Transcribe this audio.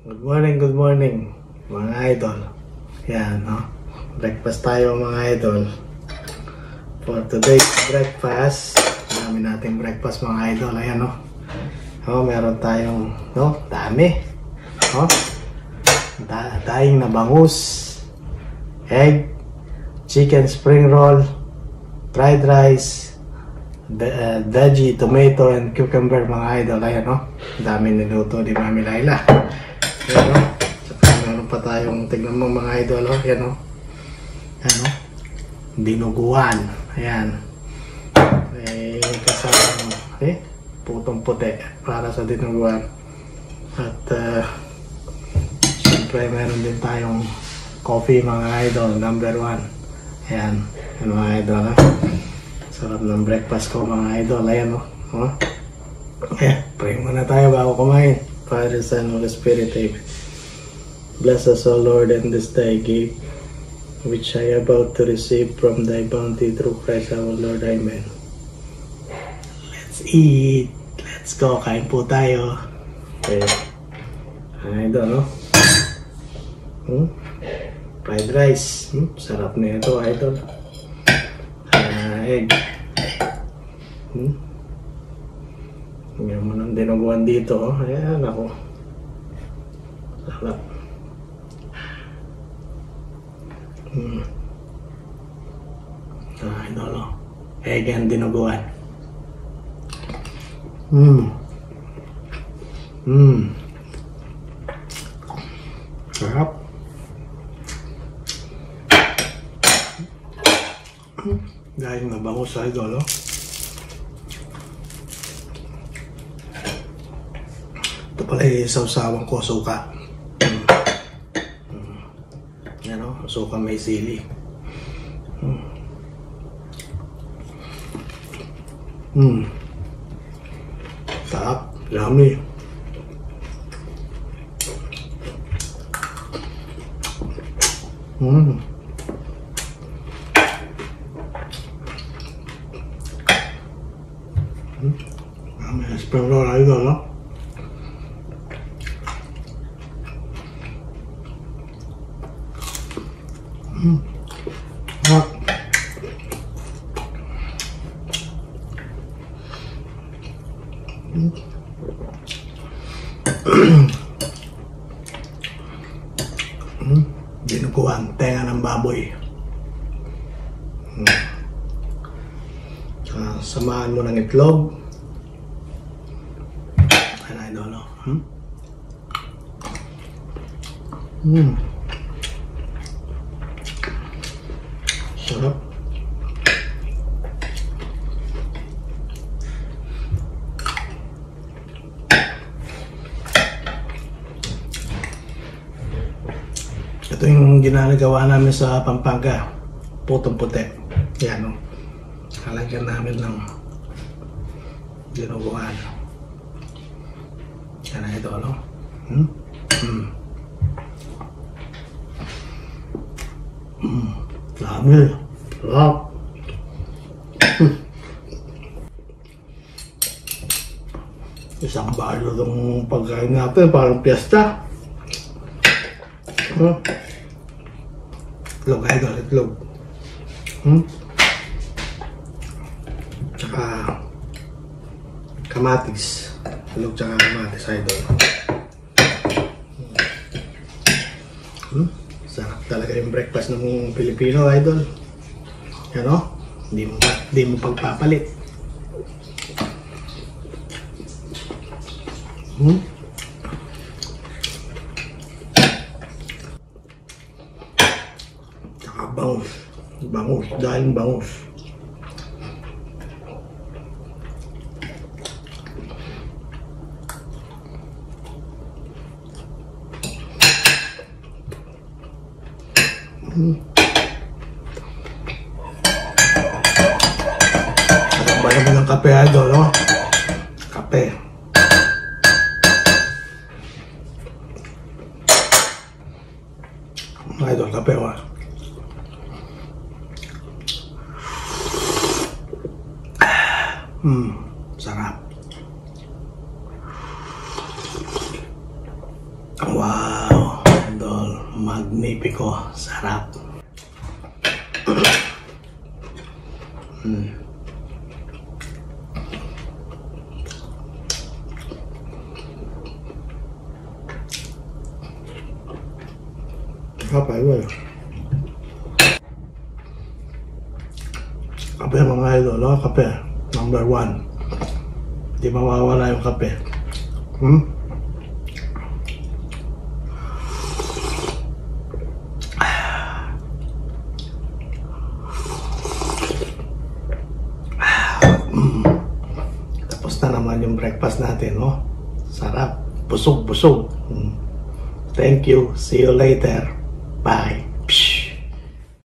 Good morning mga idol. Yan, no? Breakfast tayo mga idol. For today's breakfast, dami nating breakfast mga idol. Ayan, no? Oh, meron tayong, no? Dami. Oh, daing na bangus, egg, chicken spring roll, fried rice, veggie, tomato, and cucumber mga idol. Ayan, no? Dami niluto ni Mami Laila. Ayan, no? Saka meron pa tayong, tignan mo mga idol, oh. Ayan, no? Ayan, no? Dinuguan. Ayan. Kasama, putong puti para sa dinuguan. At siyempre meron din tayong coffee mga idol, number 1. Ayan, yan mga idol, ha? Sarap ng breakfast ko mga idol. Ayan, no? Oh. Pray muna tayo bago kumain. Father, Son, Holy Spirit, amen. Bless us, O Lord, in this thy gift, which I am about to receive from thy bounty through Christ our Lord, amen. Let's eat. Let's go. Kain po tayo. Okay. Idol, no? Fried rice. Sarap na ito, idol. Egg. Ngayon mo nang dinuguan dito, oh. Ayan ako. Sarap. Idol, oh. Egg and dinuguan. Sarap. Dahil mabango sa idol, oh. Ito pala isaw-sawang ko suka. Yan, oh. Suka may sili. Sarap. Yummy. Spring roll idol, no? Hot. Dinuguan, tenga ng baboy. Samahan mo ng itlog. Ano, idol, no? Sarap. Ito yung ginagawa namin sa Pampanga, putong puti. Yan, no? Kalagyan namin ng dinuguan. Yan na ito, no? Dami. Sarap. Isang balo itong pagkain natin, parang piyesta. Itlog, idol, itlog. Tsaka kamatis. Itlog tsaka kamatis, idol. Sarap talaga yung breakfast ng Pilipino, idol. Yan, o? Hindi mo pagpapalit. Tsaka bangus. Bangus, dahil bangus. Ba naman ng kape, idol, no? Kape. Idol, kape, wa. Sarap. Wow, idol, magnifico, sarap. Kape gue. Kape mga idol, kape number 1. Di mawawala yung kape. Tapos na naman yung breakfast natin, no? Sarap, busog. Thank you, see you later. Bye.